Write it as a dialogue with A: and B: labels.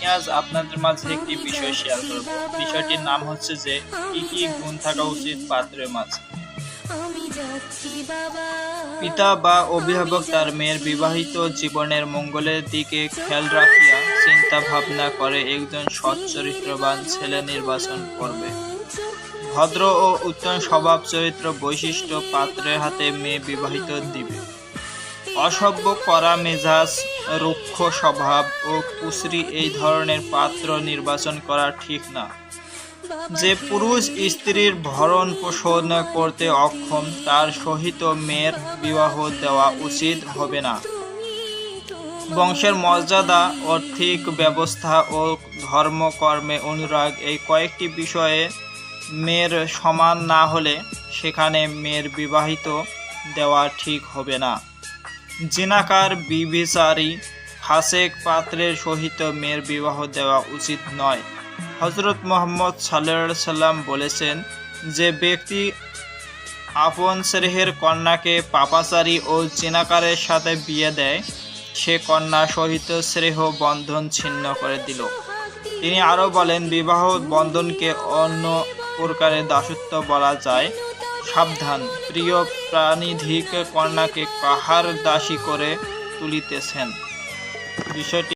A: আমি আজ আপনাদের মাঝে একটি বিষয় শেয়ার করব। বিষয়টির নাম হচ্ছে যে কি কি গুণ থাকা উচিত পাত্রের মাঝে। পিতা বা অভিভাবক তার মেয়ের বিবাহিত জীবনের মঙ্গলের দিকে খেয়াল রাখিয়া চিন্তা ভাবনা করে একজন সৎ চরিত্রবান ছেলে নির্বাচন করবে। ভদ্র ও উত্তম স্বভাব চরিত্র বৈশিষ্ট্য পাত্রের হাতে মেয়ে বিবাহিত দিবে। অসভ্য কড়া মেজাজ, রুক্ষ স্বভাব ও কুশ্রী এই ধরনের পাত্র নির্বাচন করা ঠিক না। যে পুরুষ স্ত্রীর ভরণ পোষণ করতে অক্ষম তার সহিত মেয়ের বিবাহ দেওয়া উচিত হবে না। বংশের মর্যাদা, আর্থিক ব্যবস্থা ও ধর্মকর্মে অনুরাগ এই কয়েকটি বিষয়ে মেয়ের সমান না হলে সেখানে মেয়ের বিবাহিত দেওয়া ঠিক হবে না। জিনাকার, ব্যভিচারী, ফাসেক পাত্রের সহিত মেয়ের বিবাহ দেওয়া উচিত নয়। হযরত মুহাম্মদ সাল্লাল্লাহু আলাইহি সাল্লাম বলেছেন, যে ব্যক্তি আপন স্নেহের কন্যাকে পাপাচারী ও জিনাকারের সাথে বিয়ে দেয় সে কন্যা সহিত স্নেহ বন্ধন ছিন্ন করে দিল। তিনি আরও বলেন, বিবাহ বন্ধনকে অন্য প্রকারের দাসত্ব বলা যায়। সাবধান, প্রিয় প্রাণীধিক কন্যাকে কাহার দাসী করে তুলিতেছেন। বিষয়টি